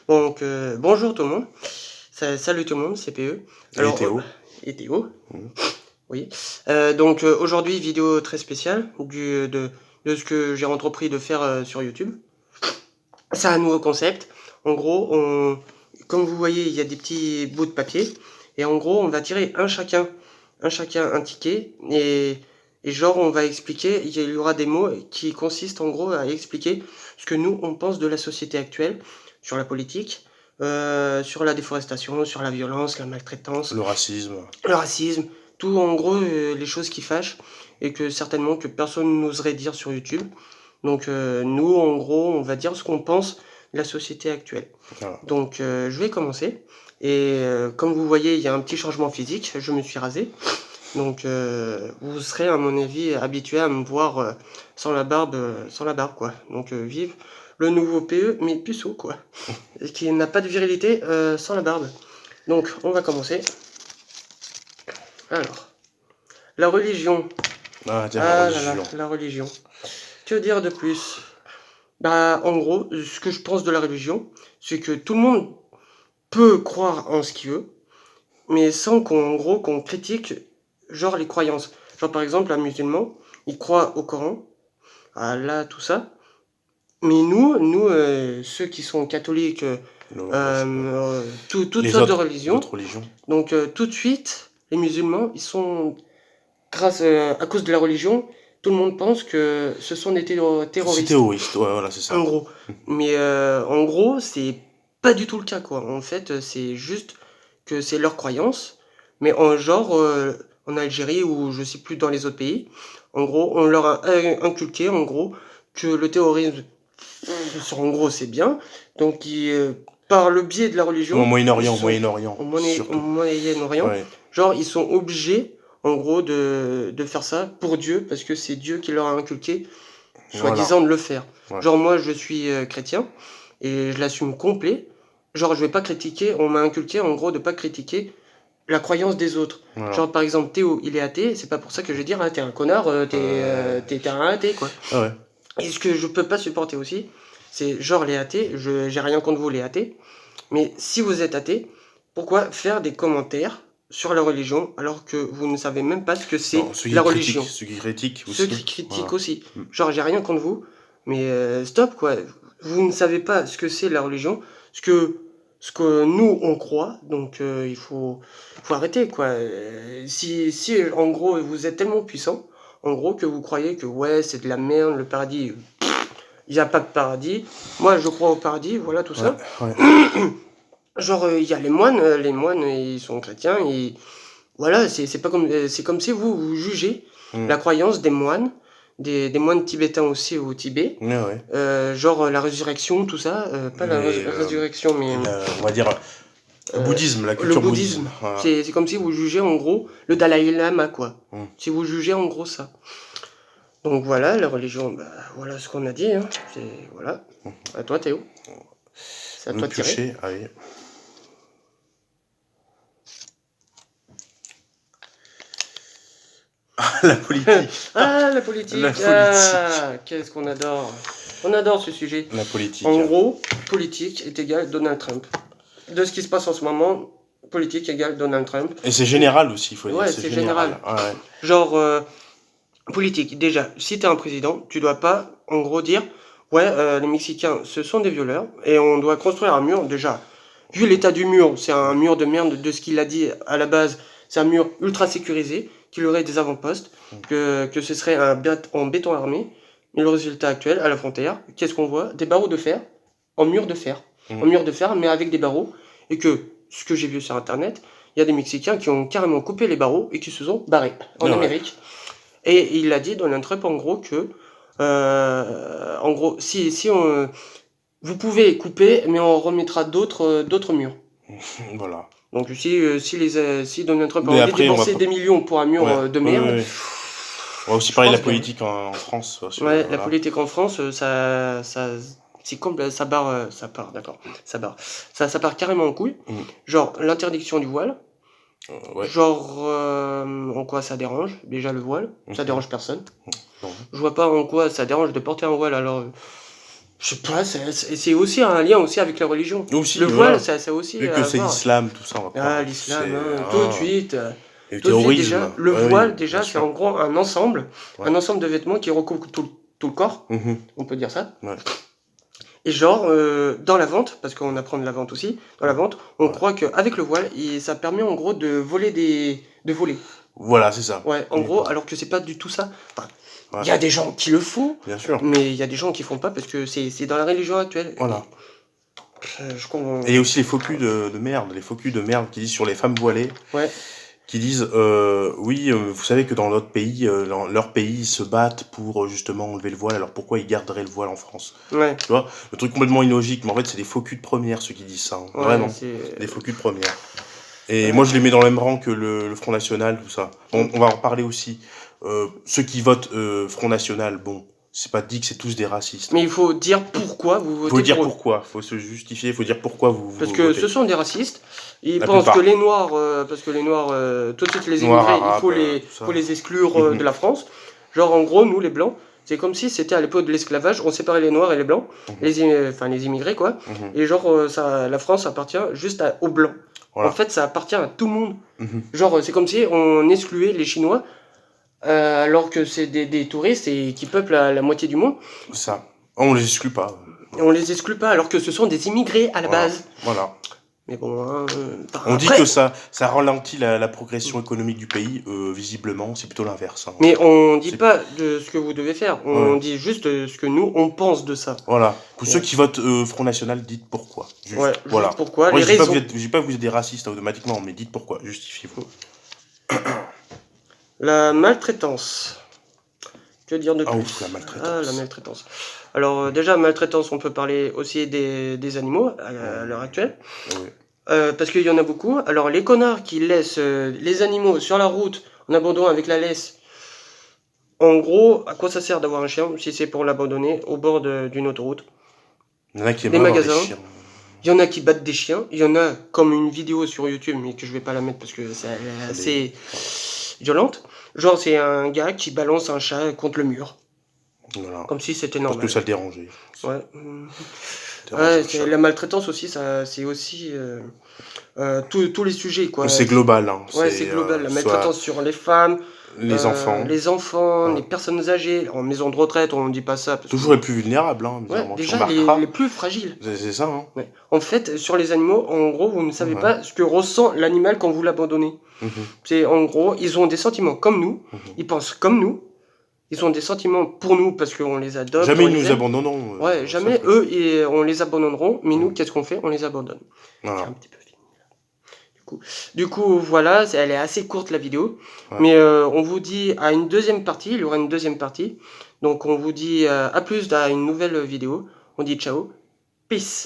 Donc, bonjour tout le monde. Salut tout le monde, c'est PE. Et Théo. Et Théo, Mhm. oui. Aujourd'hui, vidéo très spéciale de ce que j'ai entrepris de faire sur YouTube. C'est un nouveau concept. En gros, comme vous voyez, il y a des petits bouts de papier. Et en gros, on va tirer un ticket. Et genre, on va expliquer, il y aura des mots qui consistent en gros à expliquer ce que nous, on pense de la société actuelle, sur la politique, sur la déforestation, sur la violence, la maltraitance, Le racisme. le racisme, tout en gros les choses qui fâchent et que certainement que personne n'oserait dire sur YouTube. Donc nous, en gros, on va dire ce qu'on pense de la société actuelle. Voilà. Donc je vais commencer. Et comme vous voyez, il y a un petit changement physique. Je me suis rasé. Donc vous serez, à mon avis, habitué à me voir sans la barbe, quoi. Donc vive le nouveau PE, mais puceau, quoi. Et qui n'a pas de virilité sans la barbe. Donc on va commencer. Alors, la religion. Ah, tiens, Ah la là là, religion. la religion. Que dire de plus? Bah, en gros, ce que je pense de la religion, c'est que tout le monde peut croire en ce qu'il veut, mais sans qu'on critique, genre les croyances. Genre par exemple, un musulman, il croit au Coran, à Allah, tout ça. Mais ceux qui sont catholiques, toutes Les sortes de autres religions, religions. donc tout de suite, les musulmans, ils sont, à cause de la religion, tout le monde pense que ce sont des C'est terroristes. terroriste, ouais, voilà, c'est ça. En gros. Mais en gros, c'est pas du tout le cas, quoi. En fait, c'est juste que c'est leur croyance. Mais en genre, en Algérie ou je sais plus dans les autres pays, en gros, on leur a inculqué, en gros, que le terrorisme, en gros, c'est bien. Donc, par le biais de la Au religion, Moyen-Orient, Moyen-Orient, au surtout. Moyen-Orient, Ouais. genre, ils sont obligés, en gros, de faire ça pour Dieu, parce que c'est Dieu qui leur a inculqué soi-disant de le faire. Ouais. Genre moi je suis chrétien et je l'assume complet. Genre je vais pas critiquer, on m'a inculqué en gros de pas critiquer la croyance des autres. Voilà. Genre par exemple Théo il est athée, c'est pas pour ça que je vais dire ah, t'es un connard, t'es un athée quoi. Ah ouais. Et ce que je peux pas supporter aussi, c'est genre les athées, j'ai rien contre vous les athées, mais si vous êtes athée, pourquoi faire des commentaires sur la religion alors que vous ne savez même pas ce que c'est Non, ceux qui la critiquent, religion? ceux qui critiquent Ceux aussi. qui critiquent Voilà. aussi. Genre, j'ai rien contre vous, mais stop, quoi. Vous ne savez pas ce que c'est la religion, ce que nous, on croit, donc faut arrêter, quoi. Si, en gros, vous êtes tellement puissant, en gros, que vous croyez que, ouais, c'est de la merde, le paradis, il n'y a pas de paradis. Moi, je crois au paradis, voilà, tout ça. Ouais. Genre, il y a les moines, ils sont chrétiens, et voilà, c'est pas comme, c'est comme si vous jugez la croyance des moines, des moines tibétains aussi au Tibet, Ouais. genre la résurrection, tout ça, pas la résurrection, mais On va dire le bouddhisme, la le culture bouddhisme. Voilà. C'est comme si vous jugez en gros le Dalai Lama, quoi. Mm. Si vous jugez en gros ça. Donc voilà, la religion, bah, voilà ce qu'on a dit, hein. Voilà. À toi Théo. C'est à Le toi de tirer. piocher, allez. La politique. Ah, la politique. La politique. Ah, qu'est-ce qu'on adore. On adore ce sujet. La politique. En gros, politique est égal Donald Trump. De ce qui se passe en ce moment, politique égale Donald Trump. Et c'est général aussi, il faut dire. Ouais, c'est général. Ouais. Genre, politique, déjà, si t'es un président, tu dois pas, en gros, dire ouais, les Mexicains, ce sont des violeurs, et on doit construire un mur, déjà. Vu l'état du mur, c'est un mur de merde, de ce qu'il a dit à la base, c'est un mur ultra sécurisé, qu'il aurait des avant-postes, que ce serait en béton armé. Et le résultat actuel, à la frontière, qu'est-ce qu'on voit? Des barreaux de fer, en mur de fer. En mur de fer, mais avec des barreaux, et que, ce que j'ai vu sur internet, il y a des Mexicains qui ont carrément coupé les barreaux et qui se sont barrés en Amérique. Et il a dit, Donald Trump, en gros, que, en gros, si on, vous pouvez couper, mais on remettra d'autres murs. Voilà. Donc si Donald Trump a envie de dépenser des millions pour un mur de merde... Ouais. On va aussi parler de la politique en France. Ouais, la politique en France, c'est comme ça part, d'accord. Ça part carrément en couille. Genre, l'interdiction du voile. Ouais. Genre, en quoi ça dérange, déjà le voile, ça dérange personne. Je vois pas en quoi ça dérange de porter un voile, alors Je sais pas, c'est aussi un lien aussi avec la religion. Aussi, Le voilà. voile, ça aussi Vu à que c'est voir. l'islam, tout ça, on va Ah, croire. l'islam, C'est hein, tout de suite. et le Tout de suite, terrorisme. déjà, le Ouais, voile, oui, bien déjà, c'est sûr. en gros un ensemble Ouais. de vêtements qui recouvre tout le corps, Mhm. on peut dire ça. Ouais. Et genre, dans la vente, parce qu'on apprend de la vente aussi, dans la vente, on Ouais. croit qu'avec le voile, ça permet en gros de voler de voler. Voilà, c'est ça. Ouais, en gros, Uniquement. alors que c'est pas du tout ça. Enfin, il Ouais. y a des gens qui le font, Bien sûr. mais il y a des gens qui font pas parce que c'est dans la religion actuelle. Voilà. Je comprends. Et il y a aussi les faux culs de merde, les faux culs de merde qui disent sur les femmes voilées, Ouais, qui disent oui, vous savez que dans notre pays, dans leur pays, ils se battent pour justement enlever le voile, alors pourquoi ils garderaient le voile en France? ouais, Tu vois, le truc complètement illogique, mais en fait, c'est des faux culs de première ceux qui disent ça, hein. ouais, Vraiment, c'est. des faux culs de première. Et Ouais. moi, je les mets dans le même rang que le Front National, tout ça. Bon, on va en reparler aussi. Ceux qui votent Front National, bon, c'est pas dit que c'est tous des racistes. Mais il faut dire pourquoi vous votez Faut dire pour eux. pourquoi, faut se justifier, faut dire pourquoi vous Parce que votez. ce sont des racistes. Ils La pensent plupart. que les Noirs, tout de suite les Noirs, immigrés, arabes, tout ça. faut les exclure Mhm. de la France. Genre en gros, nous les Blancs, c'est comme si c'était à l'époque de l'esclavage, on séparait les Noirs et les Blancs, Mhm. les immigrés quoi. Mhm. Et genre la France appartient juste aux Blancs. Voilà. En fait, ça appartient à tout le monde. Mhm. Genre c'est comme si on excluait les Chinois alors que c'est des touristes et qui peuplent la moitié du monde. Ça. On les exclut pas. Et on les exclut pas alors que ce sont des immigrés à la Voilà. base. Voilà. Mais bon, hein, On dit après- que ça ralentit la progression économique du pays. Visiblement, c'est plutôt l'inverse, hein. Mais on dit C'est- pas de ce que vous devez faire, on Ouais. dit juste ce que nous on pense de ça. Voilà. Pour Ouais. ceux qui votent Front National, dites pourquoi. Juste. Ouais, Voilà. juste pourquoi, Moi, les je dis pas que raisons. je dis pas que vous êtes des racistes automatiquement, mais dites pourquoi. Justifiez-vous. La maltraitance. Que dire de Ah plus? ouf, la maltraitance. Ah, la maltraitance. Alors déjà, maltraitance, on peut parler aussi des animaux à l'heure actuelle. Oui. Parce qu'il y en a beaucoup. Alors les connards qui laissent les animaux sur la route en abandon avec la laisse. En gros, à quoi ça sert d'avoir un chien si c'est pour l'abandonner au bord d'une autoroute? Il y en a qui aiment Les avoir des magasins. chiens. Il y en a qui battent des chiens, il y en a comme une vidéo sur YouTube, mais que je vais pas la mettre parce que c'est assez violente. Genre, c'est un gars qui balance un chat contre le mur, Voilà. comme si c'était Parce normal. que ça le dérangeait. Ouais. Dérange Ouais, le chat. la maltraitance aussi, c'est aussi tous les sujets, quoi. C'est global, hein. Ouais, c'est global. La soit maltraitance sur les femmes, les enfants. les enfants, Ouais. les personnes âgées. En maison de retraite, on ne dit pas ça. Parce Toujours les plus vulnérables, hein. ouais, bizarrement. Tu déjà remarqueras. les plus fragiles. C'est ça, hein. Ouais. En fait, sur les animaux, en gros, vous ne savez Ouais. pas ce que ressent l'animal quand vous l'abandonnez. Mhm. C'est en gros, ils ont des sentiments comme nous, Mhm. ils pensent comme nous, ils ont des sentiments pour nous parce qu'on les adopte. Jamais on ils les nous aime. abandonneront. Ouais, ça, jamais c'est- eux, on les abandonneront, mais nous, Mhm. qu'est-ce qu'on fait? On les abandonne. C'est Voilà. un petit peu fini, là. Du coup, voilà, elle est assez courte la vidéo, Ouais. mais on vous dit à une deuxième partie, il y aura une deuxième partie, donc on vous dit à plus à une nouvelle vidéo, on dit ciao, peace.